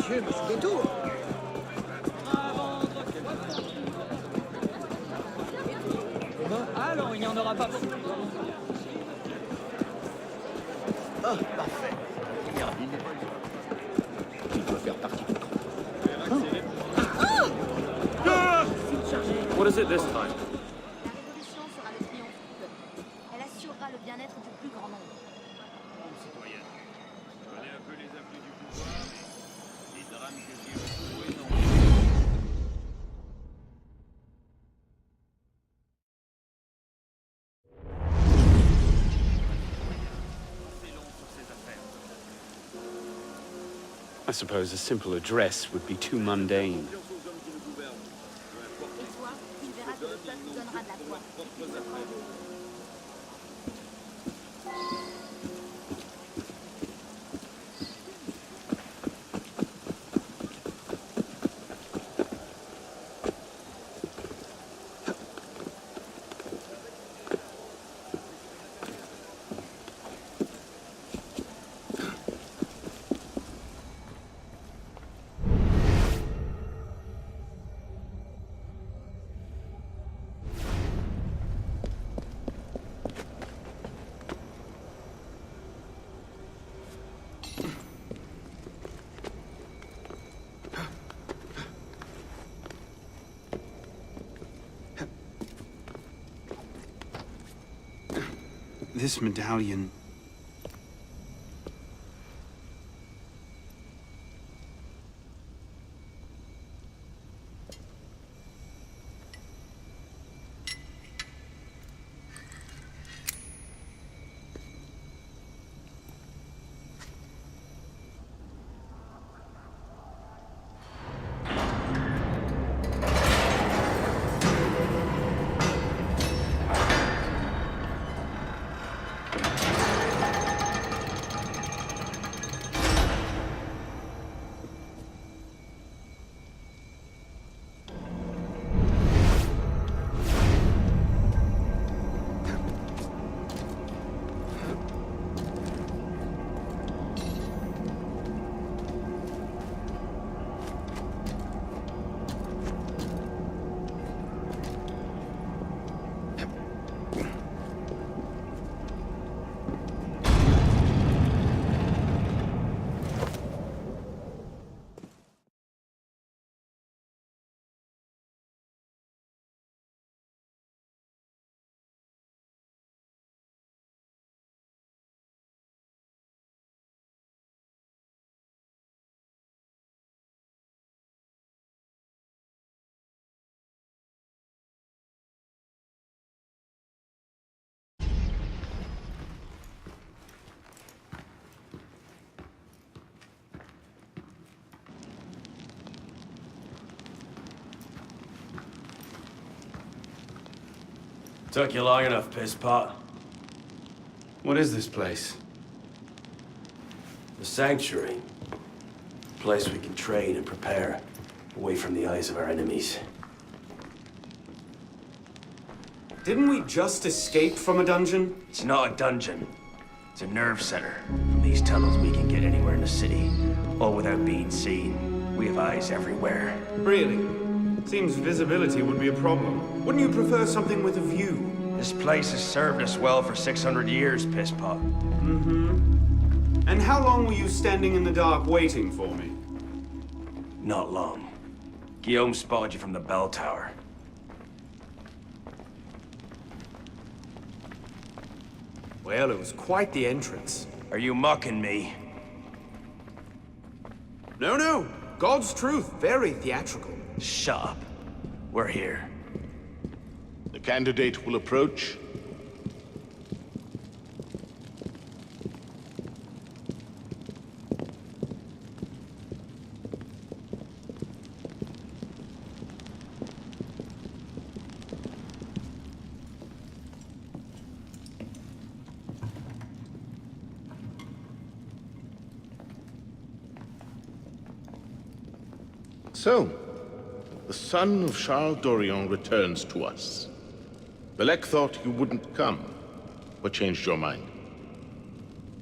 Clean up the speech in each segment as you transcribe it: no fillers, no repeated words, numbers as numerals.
Dieu, mais c'est ghetto. Allons, il n'y en aura pas beaucoup. Ah, parfait. Il doit faire partie du camp. What is it this time? La révolution sera le triomphe du peuple. Elle assurera le bien-être du plus grand nombre. Citoyen, je connais un peu les afflux du pouvoir, mais les drames que j'y ai retrouvés, non. C'est long sur ces affaires. I suppose a simple address would be too mundane. Et toi, il verra que le peuple donnera de la foi. This medallion... Took you long enough, pisspot. What is this place? The Sanctuary. A place we can train and prepare, away from the eyes of our enemies. Didn't we just escape from a dungeon? It's not a dungeon. It's a nerve center. From these tunnels we can get anywhere in the city, all without being seen. We have eyes everywhere. Really? Seems visibility would be a problem. Wouldn't you prefer something with a view? This place has served us well for 600 years, pisspot. Mm-hmm. And how long were you standing in the dark waiting for me? Not long. Guillaume spotted you from the bell tower. Well, it was quite the entrance. Are you mocking me? No, no. God's truth. Very theatrical. Shut up. We're here. The candidate will approach. So, the son of Charles Dorian returns to us. Belek thought you wouldn't come. What changed your mind?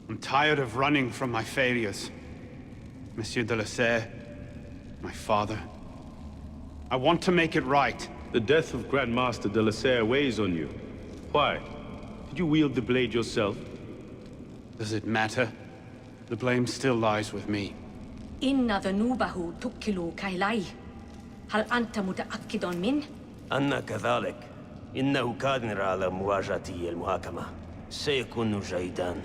I'm tired of running from my failures. Monsieur de la Serre, My father. I want to make it right. The death of Grandmaster de la Serre weighs on you. Why? Did you wield the blade yourself? Does it matter? The blame still lies with me. إن ذنوبه تكل كيلي. هل أنت متأكد من؟ أنا كذلك. إنه قادر على مواجهة المحاكمة. سيكون جيدا.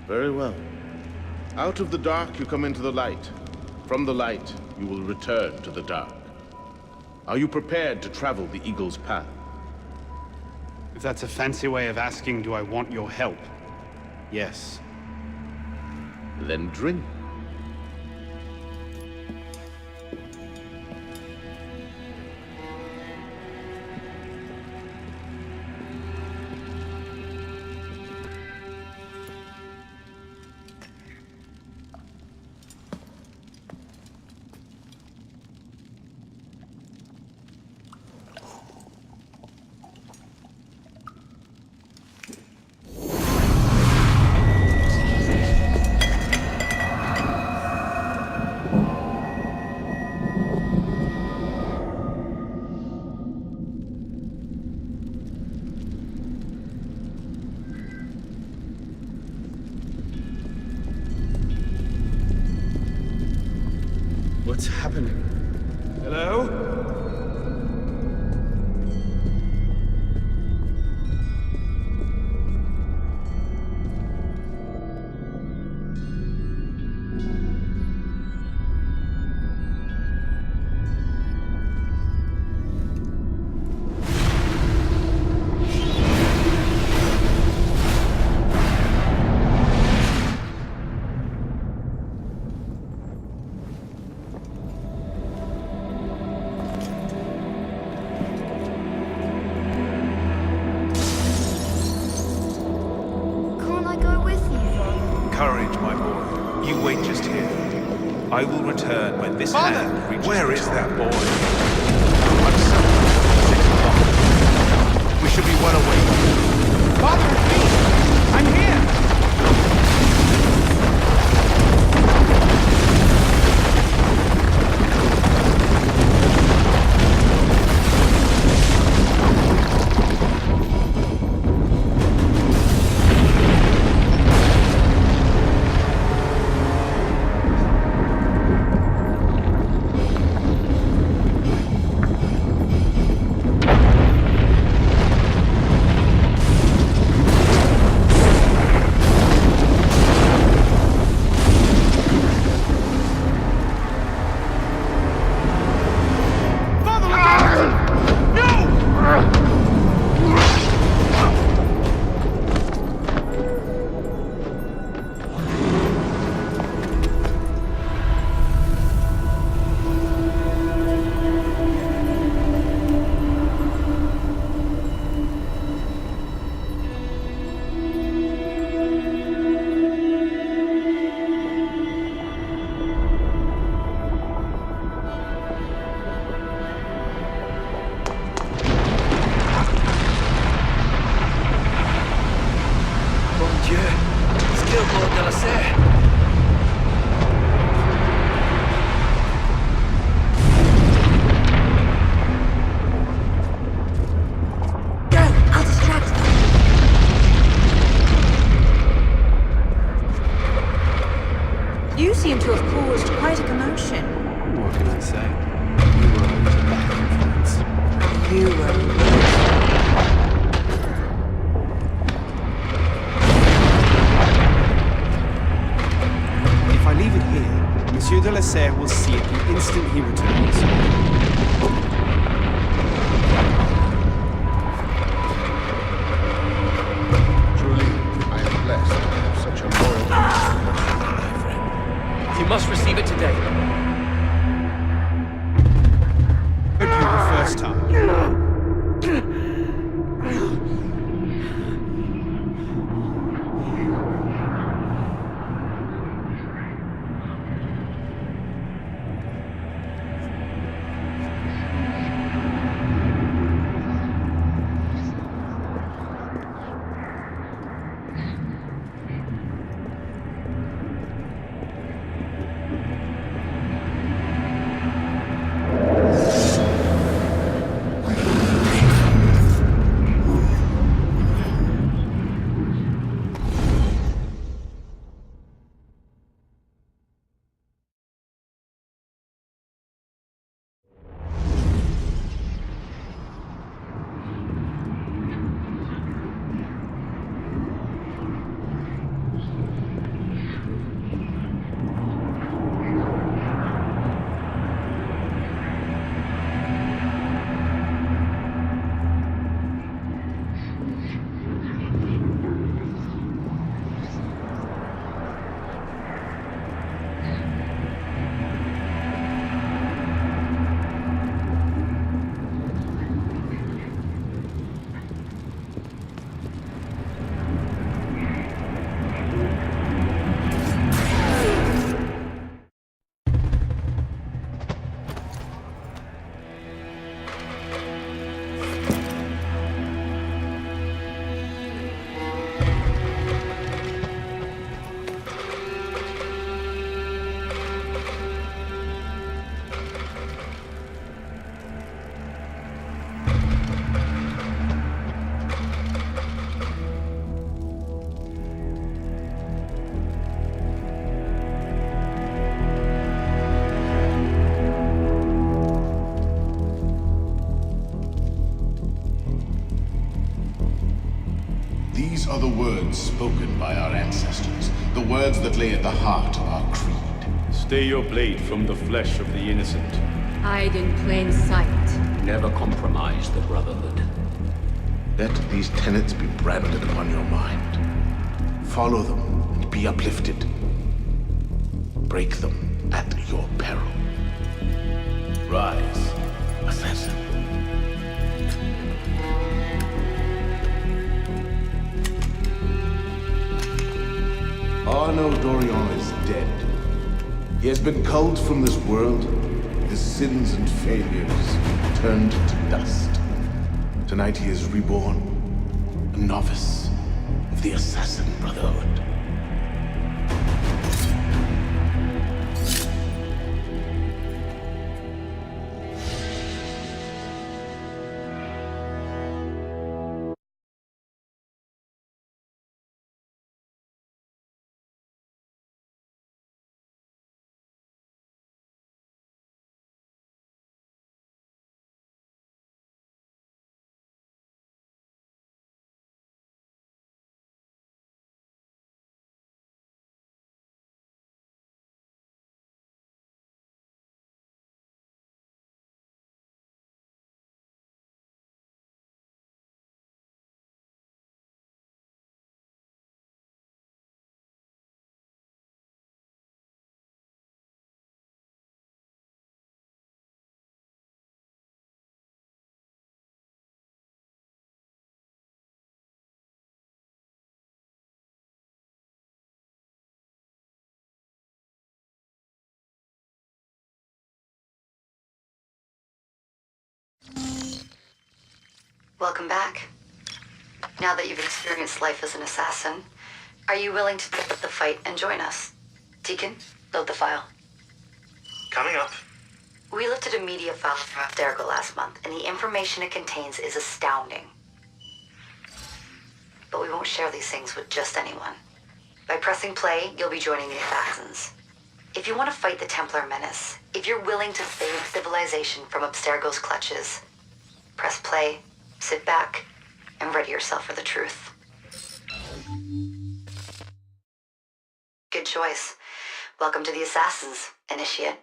Very well. Out of the dark you come into the light. From the light you will return to the dark. Are you prepared to travel the Eagle's path? If that's a fancy way of asking, do I want your help? Yes. Then drink. What's happening? Hello? Can't I go with you? Courage, my boy. You wait just here. I will return when this hand reaches. Where is that boy? I'm somewhere. 6 o'clock. We should be well away. Father, it's me! I'm here! You seem to have caused quite a commotion. What can I say? You were always a bad influence. You were... If I leave it here, Monsieur de la Serre will see it the instant he returns. Truly, I am blessed to have such a loyal You must receive it today. Heard you the first time. words spoken by our ancestors, the words that lay at the heart of our creed. Stay your blade from the flesh of the innocent. Hide in plain sight. Never compromise the Brotherhood. Let these tenets be branded upon your mind. Follow them and be uplifted. Break them at your peril. Rise, assassin. Arno Dorian is dead. He has been culled from this world, his sins and failures turned to dust. Tonight he is reborn, a novice of the Assassin Brotherhood. Welcome back. Now that you've experienced life as an assassin, are you willing to pick up the fight and join us? Deacon, load the file. Coming up. We lifted a media file from Abstergo last month, and the information it contains is astounding. But we won't share these things with just anyone. By pressing play, you'll be joining the assassins. If you want to fight the Templar menace, if you're willing to save civilization from Abstergo's clutches, press play, sit back, and ready yourself for the truth. Good choice. Welcome to the Assassins, Initiate.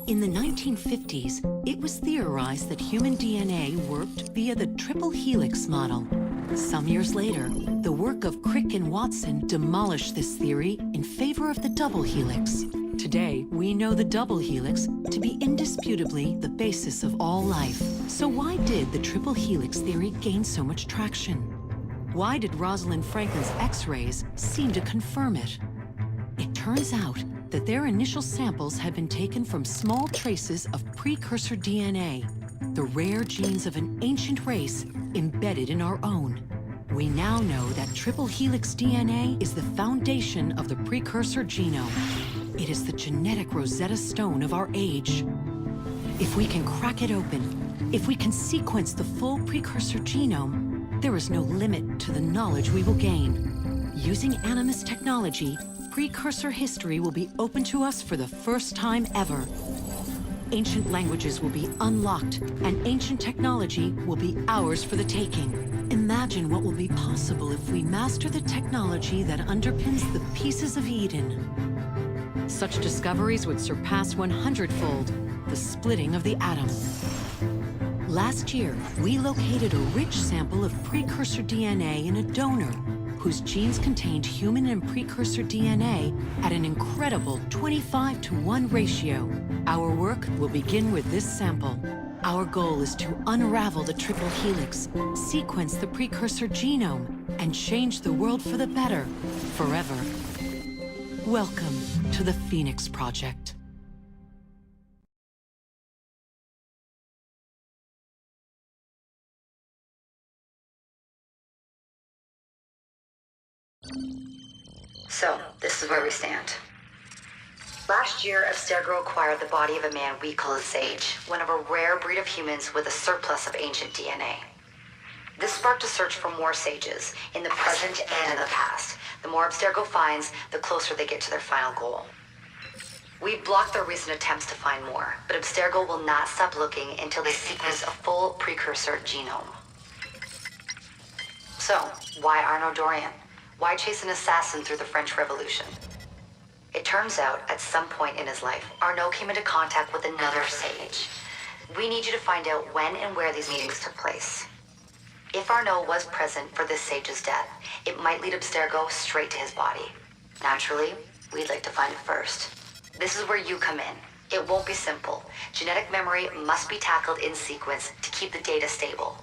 In the 1950s, it was theorized that human DNA worked via the triple helix model. Some years later, the work of Crick and Watson demolished this theory in favor of the double helix. Today, we know the double helix to be indisputably the basis of all life. So why did the triple helix theory gain so much traction? Why did Rosalind Franklin's X-rays seem to confirm it? It turns out that their initial samples had been taken from small traces of precursor DNA, the rare genes of an ancient race embedded in our own. We now know that triple helix DNA is the foundation of the precursor genome. It is the genetic Rosetta Stone of our age. If we can crack it open, if we can sequence the full precursor genome, there is no limit to the knowledge we will gain. Using Animus technology, precursor history will be open to us for the first time ever. Ancient languages will be unlocked, and ancient technology will be ours for the taking. Imagine what will be possible if we master the technology that underpins the pieces of Eden. Such discoveries would surpass 100-fold the splitting of the atom. Last year, we located a rich sample of precursor DNA in a donor whose genes contained human and precursor DNA at an incredible 25-to-1 ratio. Our work will begin with this sample. Our goal is to unravel the triple helix, sequence the precursor genome, and change the world for the better, forever. Welcome to the Phoenix Project. So, this is where we stand. Last year, Abstergo acquired the body of a man we call a sage, one of a rare breed of humans with a surplus of ancient DNA. This sparked a search for more sages, in the present and in the past. The more Abstergo finds, the closer they get to their final goal. We've blocked their recent attempts to find more, but Abstergo will not stop looking until they sequence a full precursor genome. So, why Arno Dorian? Why chase an assassin through the French Revolution? It turns out, at some point in his life, Arno came into contact with another sage. We need you to find out when and where these meetings took place. If Arno was present for this sage's death, it might lead Abstergo straight to his body. Naturally, we'd like to find it first. This is where you come in. It won't be simple. Genetic memory must be tackled in sequence to keep the data stable.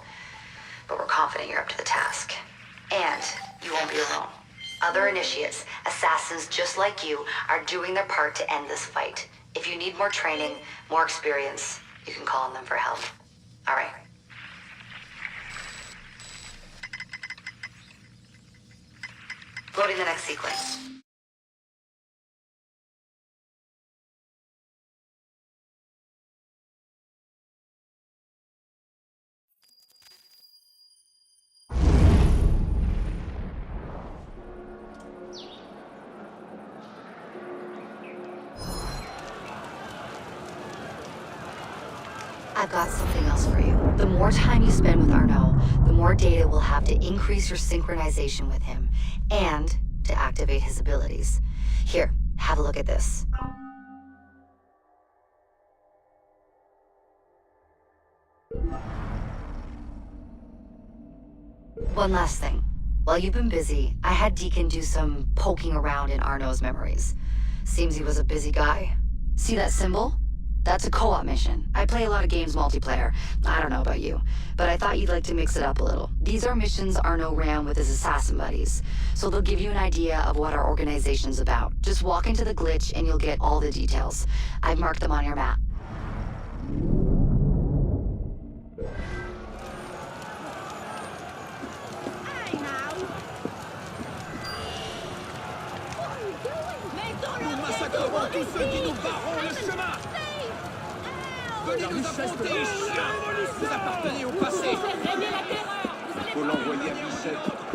But we're confident you're up to the task. And you won't be alone. Other initiates, assassins just like you, are doing their part to end this fight. If you need more training, more experience, you can call on them for help. All right. Loading the next sequence. I've got something else for you. The more time you spend with Arno, the more data we'll have to increase your synchronization with him, and to activate his abilities. Here, have a look at this. One last thing. While you've been busy, I had Deacon do some poking around in Arno's memories. Seems he was a busy guy. See that symbol? That's a co-op mission. I play a lot of games multiplayer. I don't know about you, but I thought you'd like to mix it up a little. These are missions Arno ran with his assassin buddies, so they'll give you an idea of what our organization's about. Just walk into the glitch and you'll get all the details. I've marked them on your map. Nous massacrerons tous ceux qui nous barreront le chemin. Venez nous affronter, chiens. Vous appartenez au passé. Faut l'envoyer à Bicêtre.